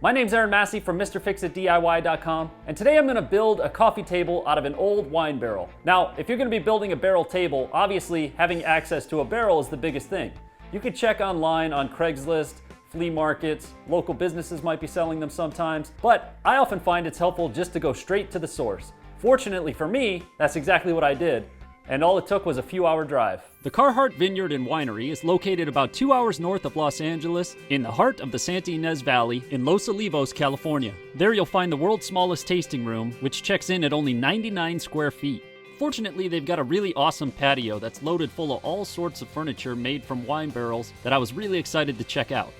My name's Aaron Massey from MrFixItDIY.com, and today I'm going to build a coffee table out of an old wine barrel. Now, if you're going to be building a barrel table, obviously having access to a barrel is the biggest thing. You could check online on Craigslist, flea markets, local businesses might be selling them sometimes, but I often find it's helpful just to go straight to the source. Fortunately for me, that's exactly what I did, and all it took was a few-hour drive. The Carhartt Vineyard and Winery is located about 2 hours north of Los Angeles in the heart of the Santa Ynez Valley in Los Olivos, California. There you'll find the world's smallest tasting room, which checks in at only 99 square feet. Fortunately, they've got a really awesome patio that's loaded full of all sorts of furniture made from wine barrels that I was really excited to check out.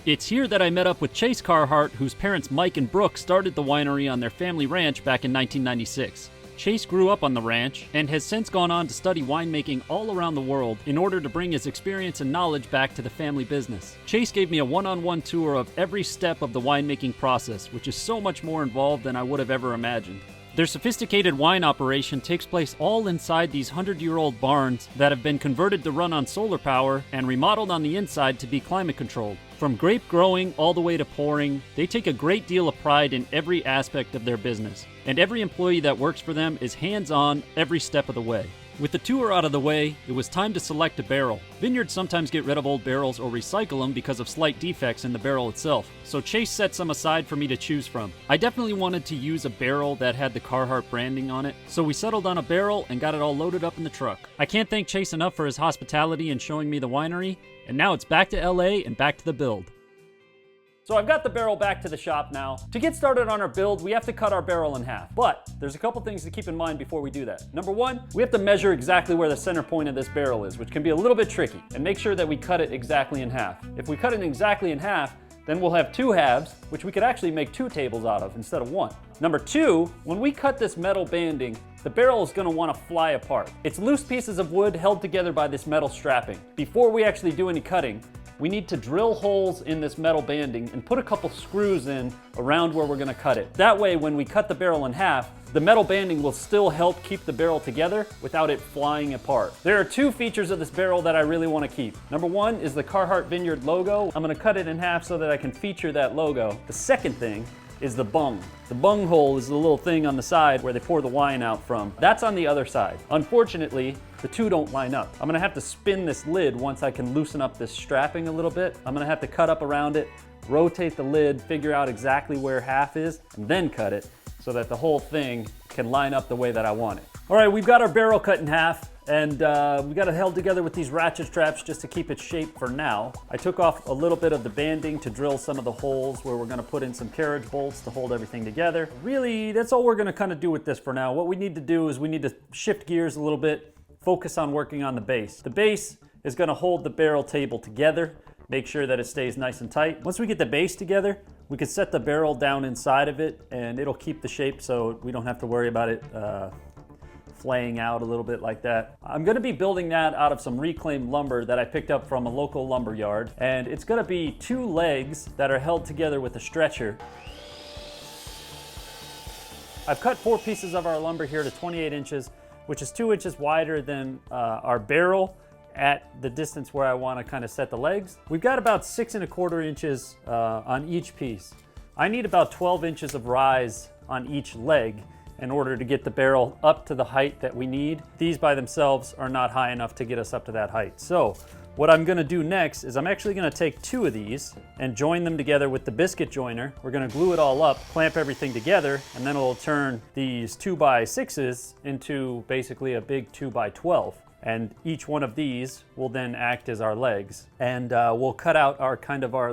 It's here that I met up with Chase Carhartt, whose parents Mike and Brooke started the winery on their family ranch back in 1996. Chase grew up on the ranch and has since gone on to study winemaking all around the world in order to bring his experience and knowledge back to the family business. Chase gave me a one-on-one tour of every step of the winemaking process, which is so much more involved than I would have ever imagined. Their sophisticated wine operation takes place all inside these 100-year-old barns that have been converted to run on solar power and remodeled on the inside to be climate controlled. From grape growing all the way to pouring, they take a great deal of pride in every aspect of their business, and every employee that works for them is hands-on every step of the way. With the tour out of the way, it was time to select a barrel. Vineyards sometimes get rid of old barrels or recycle them because of slight defects in the barrel itself, so Chase set some aside for me to choose from. I definitely wanted to use a barrel that had the Carhartt branding on it, so we settled on a barrel and got it all loaded up in the truck. I can't thank Chase enough for his hospitality and showing me the winery, and now it's back to LA and back to the build. So I've got the barrel back to the shop now. To get started on our build, we have to cut our barrel in half. But there's a couple things to keep in mind before we do that. Number one, we have to measure exactly where the center point of this barrel is, which can be a little bit tricky, and make sure that we cut it exactly in half. If we cut it exactly in half, then we'll have two halves, which we could actually make two tables out of instead of one. Number two, when we cut this metal banding, the barrel is going to want to fly apart. It's loose pieces of wood held together by this metal strapping. Before we actually do any cutting, we need to drill holes in this metal banding and put a couple screws in around where we're going to cut it. That way, when we cut the barrel in half, the metal banding will still help keep the barrel together without it flying apart. There are two features of this barrel that I really want to keep. Number one is the Carhartt Vineyard logo. I'm going to cut it in half so that I can feature that logo. The second thing is the bung. The bung hole is the little thing on the side where they pour the wine out from. That's on the other side. Unfortunately, the two don't line up. I'm gonna have to spin this lid once I can loosen up this strapping a little bit. I'm gonna have to cut up around it, rotate the lid, figure out exactly where half is, and then cut it so that the whole thing can line up the way that I want it. All right, we've got our barrel cut in half, and we got it held together with these ratchet straps just to keep its shape for now. I took off a little bit of the banding to drill some of the holes where we're gonna put in some carriage bolts to hold everything together. Really, that's all we're gonna kind of do with this for now. What we need to do is we need to shift gears a little bit, focus on working on the base. The base is gonna hold the barrel table together, make sure that it stays nice and tight. Once we get the base together, we can set the barrel down inside of it and it'll keep the shape so we don't have to worry about it flaying out a little bit like that. I'm gonna be building that out of some reclaimed lumber that I picked up from a local lumber yard. And it's gonna be two legs that are held together with a stretcher. I've cut 4 pieces of our lumber here to 28 inches, which is 2 inches wider than our barrel at the distance where I wanna kind of set the legs. We've got about 6 1/4 inches on each piece. I need about 12 inches of rise on each leg in order to get the barrel up to the height that we need. These by themselves are not high enough to get us up to that height. So what I'm gonna do next is I'm actually gonna take 2 of these and join them together with the biscuit joiner. We're gonna glue it all up, clamp everything together, and then it'll turn these 2x6s into basically a big 2x12. And each one of these will then act as our legs. And we'll cut out our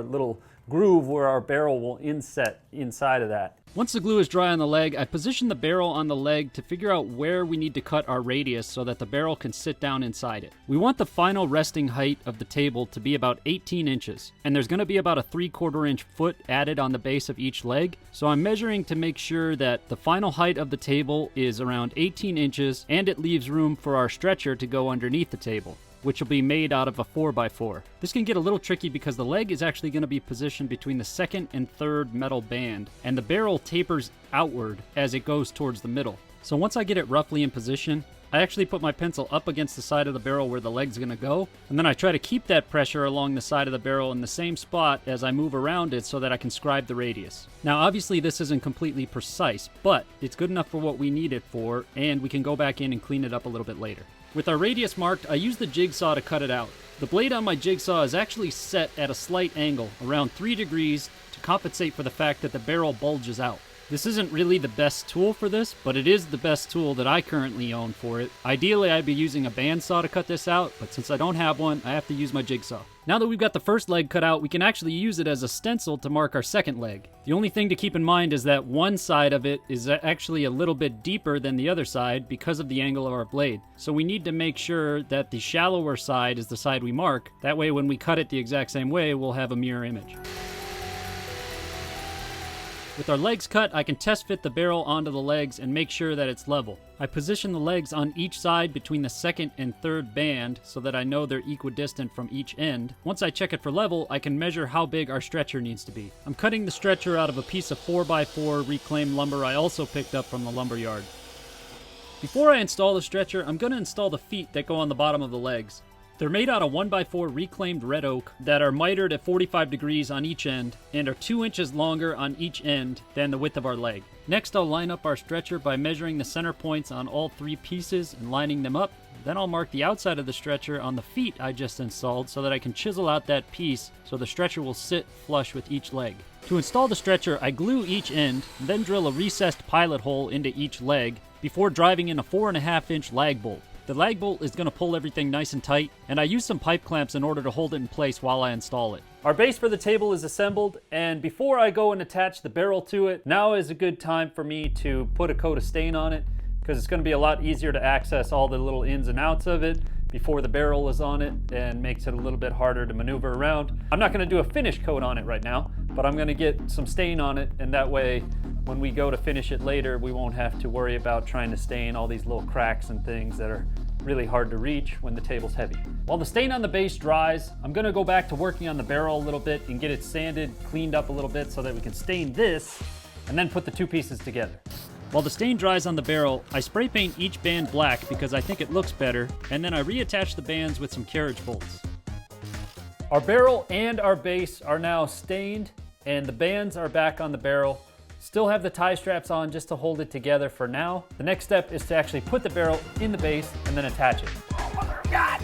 little groove where our barrel will inset inside of that. Once the glue is dry on the leg, I position the barrel on the leg to figure out where we need to cut our radius so that the barrel can sit down inside it. We want the final resting height of the table to be about 18 inches, and there's going to be about a 3/4 inch foot added on the base of each leg, so I'm measuring to make sure that the final height of the table is around 18 inches and it leaves room for our stretcher to go underneath the table, which will be made out of a 4x4. This can get a little tricky because the leg is actually going to be positioned between the second and third metal band, and the barrel tapers outward as it goes towards the middle. So once I get it roughly in position, I actually put my pencil up against the side of the barrel where the leg's gonna go, and then I try to keep that pressure along the side of the barrel in the same spot as I move around it so that I can scribe the radius. Now obviously this isn't completely precise, but it's good enough for what we need it for, and we can go back in and clean it up a little bit later. With our radius marked, I use the jigsaw to cut it out. The blade on my jigsaw is actually set at a slight angle, around 3 degrees, to compensate for the fact that the barrel bulges out. This isn't really the best tool for this, but it is the best tool that I currently own for it. Ideally, I'd be using a bandsaw to cut this out, but since I don't have one, I have to use my jigsaw. Now that we've got the first leg cut out, we can actually use it as a stencil to mark our second leg. The only thing to keep in mind is that one side of it is actually a little bit deeper than the other side because of the angle of our blade. So we need to make sure that the shallower side is the side we mark. That way when we cut it the exact same way, we'll have a mirror image. With our legs cut, I can test fit the barrel onto the legs and make sure that it's level. I position the legs on each side between the second and third band so that I know they're equidistant from each end. Once I check it for level, I can measure how big our stretcher needs to be. I'm cutting the stretcher out of a piece of 4x4 reclaimed lumber I also picked up from the lumber yard. Before I install the stretcher, I'm going to install the feet that go on the bottom of the legs. They're made out of 1x4 reclaimed red oak that are mitered at 45 degrees on each end and are 2 inches longer on each end than the width of our leg. Next, I'll line up our stretcher by measuring the center points on all 3 pieces and lining them up. Then I'll mark the outside of the stretcher on the feet I just installed so that I can chisel out that piece so the stretcher will sit flush with each leg. To install the stretcher, I glue each end, then drill a recessed pilot hole into each leg before driving in a 4.5-inch lag bolt. The lag bolt is going to pull everything nice and tight, and I use some pipe clamps in order to hold it in place while I install it. Our base for the table is assembled, and before I go and attach the barrel to it, now is a good time for me to put a coat of stain on it, because it's going to be a lot easier to access all the little ins and outs of it before the barrel is on it, and makes it a little bit harder to maneuver around. I'm not going to do a finish coat on it right now, but I'm going to get some stain on it, and that way when we go to finish it later, we won't have to worry about trying to stain all these little cracks and things that are really hard to reach when the table's heavy. While the stain on the base dries, I'm gonna go back to working on the barrel a little bit and get it sanded, cleaned up a little bit so that we can stain this and then put the 2 pieces together. While the stain dries on the barrel, I spray paint each band black because I think it looks better, and then I reattach the bands with some carriage bolts. Our barrel and our base are now stained, and the bands are back on the barrel. Still have the tie straps on just to hold it together for now. The next step is to actually put the barrel in the base and then attach it. Oh, mother of God!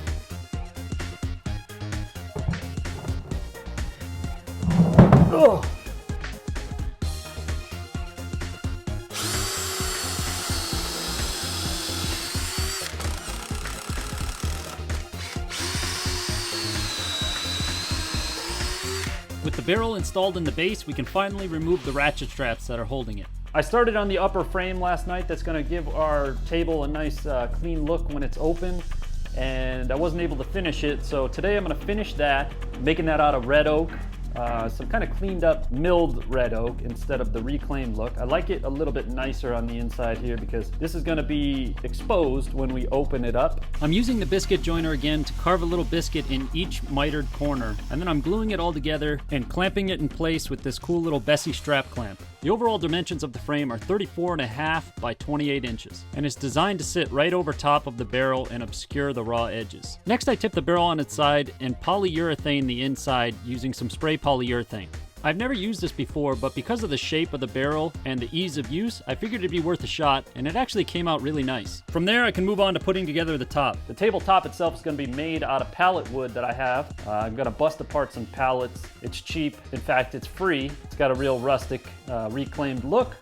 Ugh. With the barrel installed in the base, we can finally remove the ratchet straps that are holding it. I started on the upper frame last night. That's going to give our table a nice clean look when it's open, and I wasn't able to finish it, so today I'm going to finish that, making that out of red oak. Some kind of cleaned up milled red oak instead of the reclaimed look. I like it a little bit nicer on the inside here because this is going to be exposed when we open it up. I'm using the biscuit joiner again to carve a little biscuit in each mitered corner, and then I'm gluing it all together and clamping it in place with this cool little Bessie strap clamp. The overall dimensions of the frame are 34.5 by 28 inches, and it's designed to sit right over top of the barrel and obscure the raw edges. Next, I tip the barrel on its side and polyurethane the inside using some spray polyurethane. I've never used this before, but because of the shape of the barrel and the ease of use, I figured it'd be worth a shot, and it actually came out really nice. From there, I can move on to putting together the top. The tabletop itself is going to be made out of pallet wood that I have. I'm going to bust apart some pallets. It's cheap. In fact, it's free. It's got a real rustic, reclaimed look,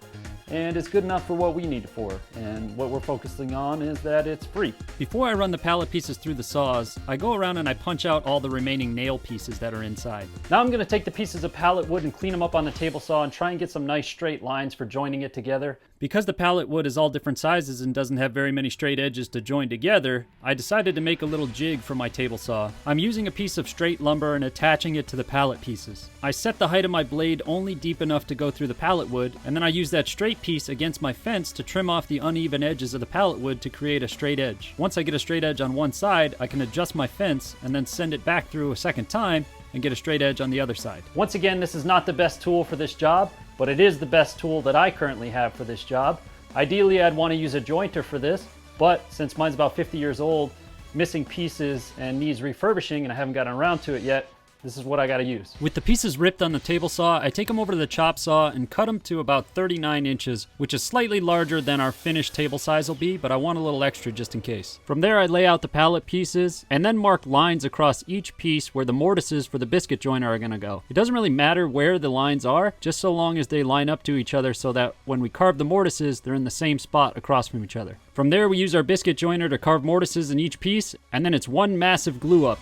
and it's good enough for what we need it for. And what we're focusing on is that it's free. Before I run the pallet pieces through the saws, I go around and I punch out all the remaining nail pieces that are inside. Now I'm going to take the pieces of pallet wood and clean them up on the table saw and try and get some nice straight lines for joining it together. Because the pallet wood is all different sizes and doesn't have very many straight edges to join together, I decided to make a little jig for my table saw. I'm using a piece of straight lumber and attaching it to the pallet pieces. I set the height of my blade only deep enough to go through the pallet wood, and then I use that straight piece against my fence to trim off the uneven edges of the pallet wood to create a straight edge. Once I get a straight edge on one side, I can adjust my fence and then send it back through a second time and get a straight edge on the other side. Once again, this is not the best tool for this job, but it is the best tool that I currently have for this job. Ideally, I'd want to use a jointer for this, but since mine's about 50 years old, missing pieces and needs refurbishing, and I haven't gotten around to it yet, this is what I gotta use. With the pieces ripped on the table saw, I take them over to the chop saw and cut them to about 39 inches, which is slightly larger than our finished table size will be, but I want a little extra just in case. From there, I lay out the pallet pieces and then mark lines across each piece where the mortises for the biscuit joiner are gonna go. It doesn't really matter where the lines are, just so long as they line up to each other so that when we carve the mortises, they're in the same spot across from each other. From there, we use our biscuit joiner to carve mortises in each piece, and then it's one massive glue up.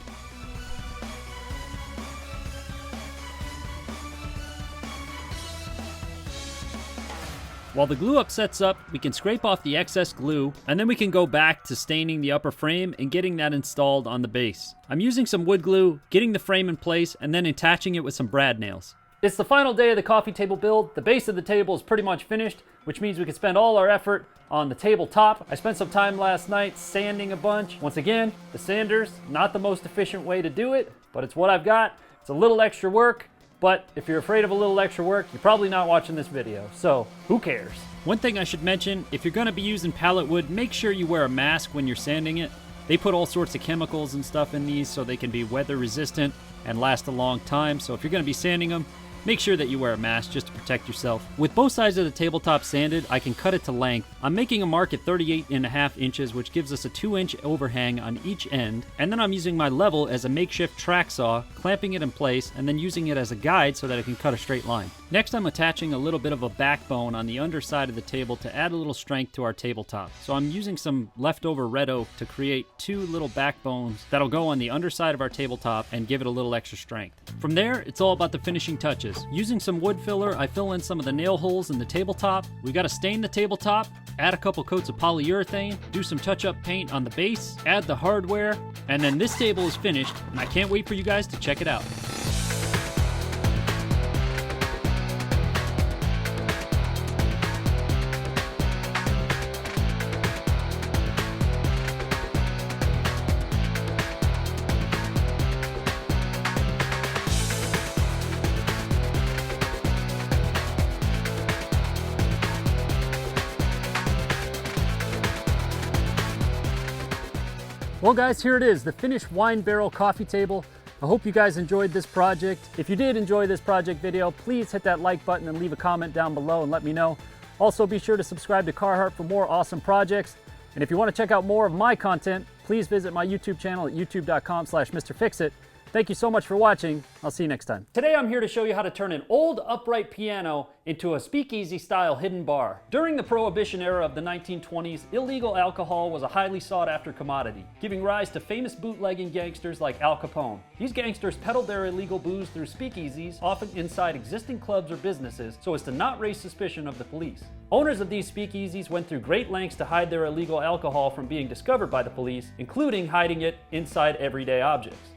While the glue up sets up, we can scrape off the excess glue, and then we can go back to staining the upper frame and getting that installed on the base. I'm using some wood glue, getting the frame in place, and then attaching it with some brad nails. It's the final day of the coffee table build. The base of the table is pretty much finished, which means we can spend all our effort on the tabletop. I spent some time last night sanding a bunch. Once again, the sander's not the most efficient way to do it, but it's what I've got. It's a little extra work. But if you're afraid of a little extra work, you're probably not watching this video, so who cares? One thing I should mention, if you're gonna be using pallet wood, make sure you wear a mask when you're sanding it. They put all sorts of chemicals and stuff in these so they can be weather resistant and last a long time. So if you're gonna be sanding them, make sure that you wear a mask just to protect yourself. With both sides of the tabletop sanded, I can cut it to length. I'm making a mark at 38.5 inches, which gives us a 2-inch overhang on each end. And then I'm using my level as a makeshift track saw, clamping it in place, and then using it as a guide so that I can cut a straight line. Next, I'm attaching a little bit of a backbone on the underside of the table to add a little strength to our tabletop. So I'm using some leftover red oak to create 2 little backbones that'll go on the underside of our tabletop and give it a little extra strength. From there, it's all about the finishing touches. Using some wood filler, I fill in some of the nail holes in the tabletop. We gotta stain the tabletop, add a couple coats of polyurethane, do some touch-up paint on the base, add the hardware, and then this table is finished, and I can't wait for you guys to check it out. Well guys, here it is, the finished wine barrel coffee table. I hope you guys enjoyed this project. If you did enjoy this project video, please hit that like button and leave a comment down below and let me know. Also be sure to subscribe to Carhartt for more awesome projects. And if you want to check out more of my content, please visit my YouTube channel at youtube.com/MrFixit. Thank you so much for watching. I'll see you next time. Today I'm here to show you how to turn an old upright piano into a speakeasy style hidden bar. During the Prohibition era of the 1920s, illegal alcohol was a highly sought after commodity, giving rise to famous bootlegging gangsters like Al Capone. These gangsters peddled their illegal booze through speakeasies, often inside existing clubs or businesses, so as to not raise suspicion of the police. Owners of these speakeasies went through great lengths to hide their illegal alcohol from being discovered by the police, including hiding it inside everyday objects.